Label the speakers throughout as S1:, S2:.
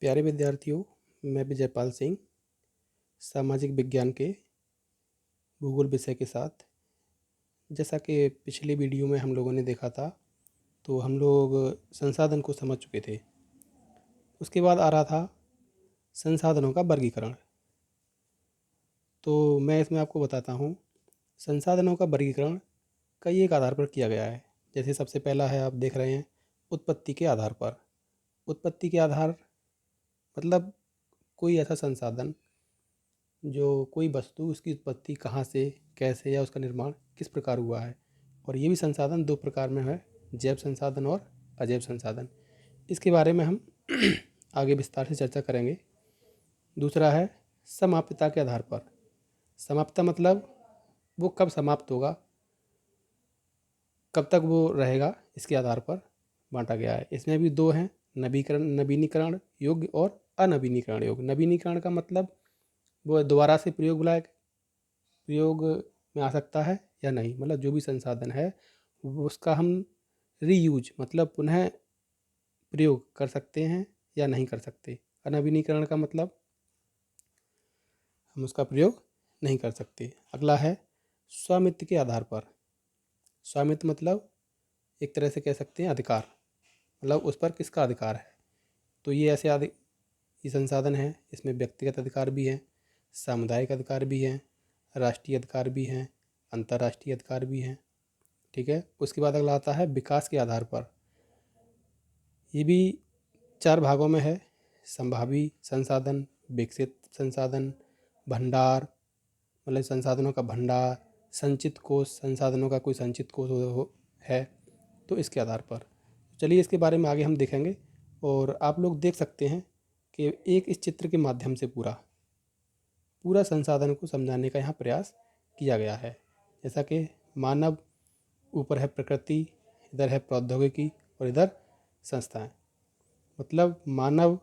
S1: प्यारे विद्यार्थियों, मैं विजयपाल सिंह सामाजिक विज्ञान के भूगोल विषय के साथ, जैसा कि पिछली वीडियो में हम लोगों ने देखा था, तो हम लोग संसाधन को समझ चुके थे। उसके बाद आ रहा था संसाधनों का वर्गीकरण। तो मैं इसमें आपको बताता हूँ, संसाधनों का वर्गीकरण कई एक आधार पर किया गया है। जैसे सबसे पहला है, आप देख रहे हैं, उत्पत्ति के आधार पर। उत्पत्ति के आधार मतलब कोई ऐसा संसाधन, जो कोई वस्तु, उसकी उत्पत्ति कहाँ से, कैसे, या उसका निर्माण किस प्रकार हुआ है। और ये भी संसाधन दो प्रकार में है, जैव संसाधन और अजैव संसाधन। इसके बारे में हम आगे विस्तार से चर्चा करेंगे। दूसरा है समाप्यता के आधार पर। समाप्यता मतलब वो कब समाप्त होगा, कब तक वो रहेगा, इसके आधार पर बांटा गया है। इसमें भी दो हैं, नवीनीकरण योग्य और अनवीनीकरण योग्य। नवीनीकरण का मतलब वो दोबारा से प्रयोग में आ सकता है या नहीं, मतलब जो भी संसाधन है उसका हम रीयूज मतलब पुनः प्रयोग कर सकते हैं या नहीं कर सकते। अनवीनीकरण का मतलब हम उसका प्रयोग नहीं कर सकते। अगला है स्वामित्व के आधार पर। स्वामित्व मतलब एक तरह से कह सकते हैं अधिकार, मतलब उस पर किसका अधिकार है। तो ये ऐसे ये संसाधन है, इसमें व्यक्तिगत अधिकार भी हैं, सामुदायिक अधिकार भी हैं, राष्ट्रीय अधिकार भी हैं, अंतर्राष्ट्रीय अधिकार भी हैं। ठीक है। उसके बाद अगला आता है विकास के आधार पर। ये भी चार भागों में है, संभावी संसाधन, विकसित संसाधन, भंडार मतलब संसाधनों का भंडार, संचित कोष, संसाधनों का कोई संचित कोष है। तो इसके आधार पर चलिए इसके बारे में आगे हम देखेंगे। और आप लोग देख सकते हैं कि एक इस चित्र के माध्यम से पूरा संसाधन को समझाने का यहाँ प्रयास किया गया है। जैसा कि मानव, ऊपर है प्रकृति, इधर है प्रौद्योगिकी और इधर संस्थाएं। मतलब मानव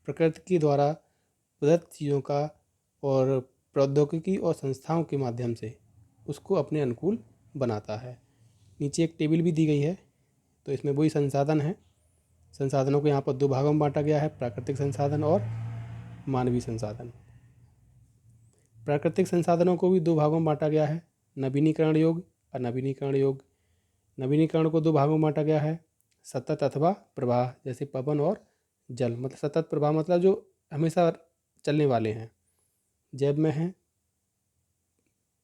S1: प्रकृति के द्वारा प्रदत्त चीज़ों का और प्रौद्योगिकी और संस्थाओं के माध्यम से उसको अपने अनुकूल बनाता है। नीचे एक टेबल भी दी गई है, तो इसमें वही संसाधन है। संसाधनों को यहाँ पर दो भागों में बांटा गया है, प्राकृतिक संसाधन और मानवीय संसाधन। प्राकृतिक संसाधनों को भी दो भागों में बांटा गया है, नवीनीकरण योग्य, अनवीनीकरण योग्य। नवीनीकरण को दो भागों में बांटा गया है, सतत अथवा प्रवाह, जैसे पवन और जल। मतलब सतत प्रवाह मतलब जो हमेशा चलने वाले हैं। जैव में है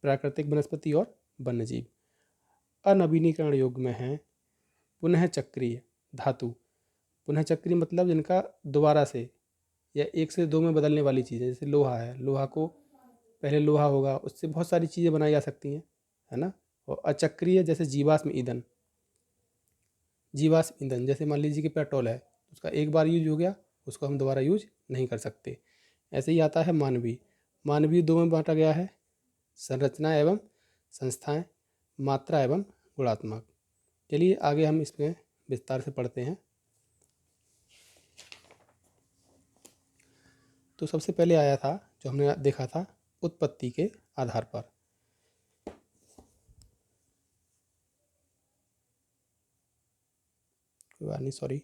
S1: प्राकृतिक वनस्पति और वन्यजीव। अनवीनीकरण योग्य में है पुनः चक्रीय धातु। पुनः चक्रीय मतलब जिनका दोबारा से या एक से दो में बदलने वाली चीज़ें। जैसे लोहा है, लोहा को पहले लोहा होगा, उससे बहुत सारी चीज़ें बनाई जा सकती हैं, है ना। और अचक्रीय जैसे जीवाश्म ईंधन। जीवाश्म ईंधन जैसे मान लीजिए कि पेट्रोल है, उसका एक बार यूज हो गया, उसको हम दोबारा यूज नहीं कर सकते। ऐसे ही आता है मानवीय। मानवीय दो में बांटा गया है, संरचना एवं संस्थाएं, मात्रा एवं गुणात्मक। चलिए आगे हम इसमें विस्तार से पढ़ते हैं। तो सबसे पहले आया था, जो हमने देखा था, उत्पत्ति के आधार पर। कोई बात नहीं, सॉरी।